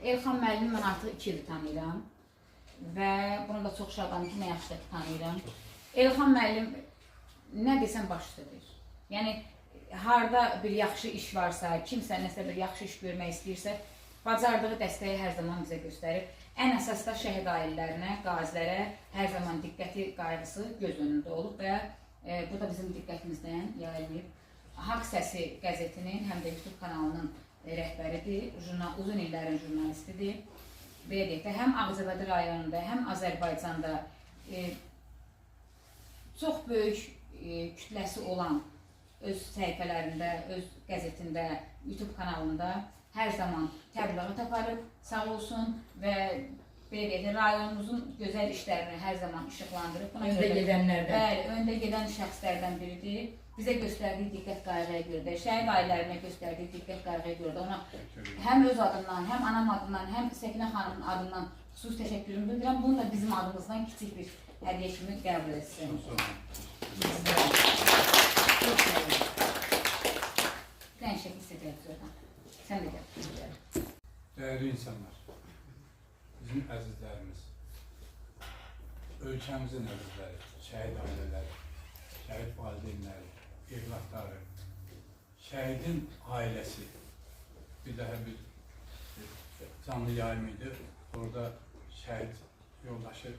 Elxan müəllimi mən artıq 2 ildir tanıyıram və bunu da çox şadam ki, nə yaxşı da ki tanıyıram. Elxan müəllim nə desən baş üstədir. Yəni, harada bir yaxşı iş varsa, kimsə nəsə bir yaxşı iş görmək istəyirsə, bacardığı dəstəyi hər zaman bizə göstərir. Ən əsas da şəhid ailələrinə, qazilərə hər zaman diqqəti, qayğısı göz önündə olub və bu da bizim diqqətimizdən yayılıb. Haqq Səsi qəzetinin, həm də YouTube kanalının rəhbəridir, uzun illərin jurnalistidir. Belə deyək də, həm Ağcabədi rayonunda, həm Azərbaycanda çox böyük kütləsi olan öz səhifələrində, öz qəzetində, YouTube kanalında hər zaman təbliğat aparıb, sağ olsun və belə deyək də, rayonumuzun gözəl işlərini hər zaman işıqlandırıb. Öndə gedənlərdən. Bəli, öndə gedən şəxslərdən biridir. Bizə göstərdiyi diqqət qayğıya görə də, şəhid ailələrinə göstərdiyi diqqət qayğıya görə də ona həm öz adından, həm anam adından, həm Səkinə xanımın adından xüsusi təşəkkürümü bildirəm. Bunu da bizim adımızdan kiçik bir hədiyyə kimi qəbul etsin. Sən şəkil istəyəcək oradan. Sən də gəl. Değerli insanlar, bizim əzizlərimiz, ölkəmizin əzizləri, şəhid ailələri, şəhid valideynləri, evlatları, şəhidin ailəsi, bir daha bir canlı yayım idi. Orada şəhid yoldaşı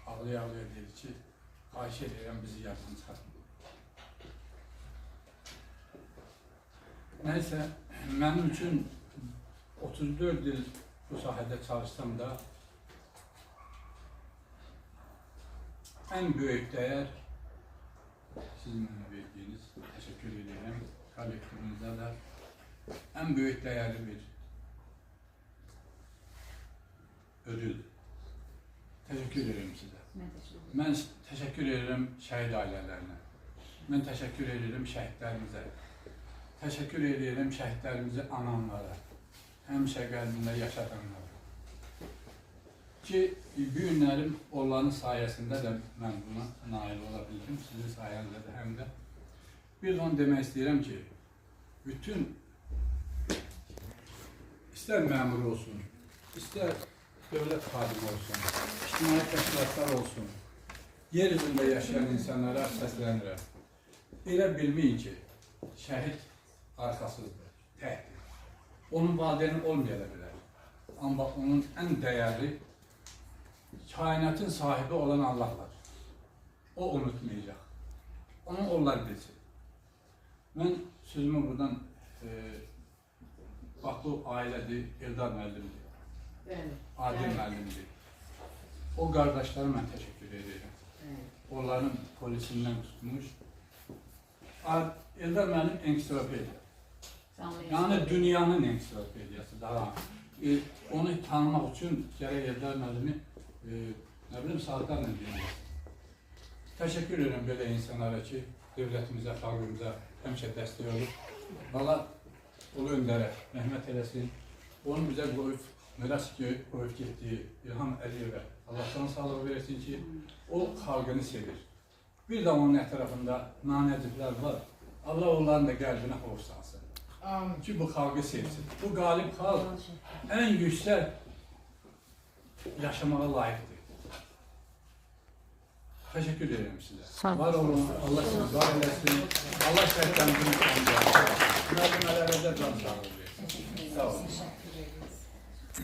ağlaya-ağlaya deyir ki, xahiş edirəm bizi yaddan çıxartın. Nəysə, mənim üçün 34 il bu sahədə çalışsam da ən böyük dəyər sizin mənə verdiyiniz, təşəkkür edirəm, kollektivimizə də ən böyük dəyərli bir ödül. Təşəkkür edirəm sizə. Mən təşəkkür edirəm şəhid ailələrinə. Mən təşəkkür edirəm şəhidlərimizə. Təşəkkür edirəm şəhidlərimizi ananlara, həmişə qəlbində yaşadanlara. Ki, bu günlərim onların sayəsində də mən buna nail ola bildim, sizin sayənizdə də həm də. Bir onu demək istəyirəm ki, bütün istər məmur olsun, istər dövlət xadimi olsun, ictimai təşkilatlar olsun, yer üzündə yaşayan insanlara səslənirəm. Elə bilməyin ki, şəhid arxasızdır, təhdir. Onun valideyni olmaya da bilər. Amma onun ən dəyərli kainatın sahibi olan Allahlar. O unutmayacaq. Onu onlar bilsin. Mən sözümü buradan bax bu ailədir, Eldar müəllimdir, Adil müəllimdir. O qardaşlara mən təşəkkür edirəm. Onların polisindən tutmuş. Eldar müəllim ensiklopediya. Yəni dünyanın ensiklopediyası daha. Onu tanımaq üçün gərək Eldar müəllimi nə bilim saatlarla dinləyir. Təşəkkür edirəm belə insanlara ki, dövlətimizə, xalqımıza həmişə dəstək olub. Valla Ulu Öndərə rəhmət eləsin. Onu bizə qoyub, miras qoyub getdiyi İlham Əliyevə Allahdan sağlıq versin ki, o xalqını sevir. Bir də onun ətrafında nanəciblər var. Allah onların da qəlbinə xoş salsın. Ki, bu xalqı sevsin. Bu qalib xalq ən yüksək yaşamağa layiqdir. Təşəkkür edirəm sizə. Var olun, Allah sizi var eləsin. Allah şəhidlərimizin müəllimələrə də can sağlığı versin. Sağ olun.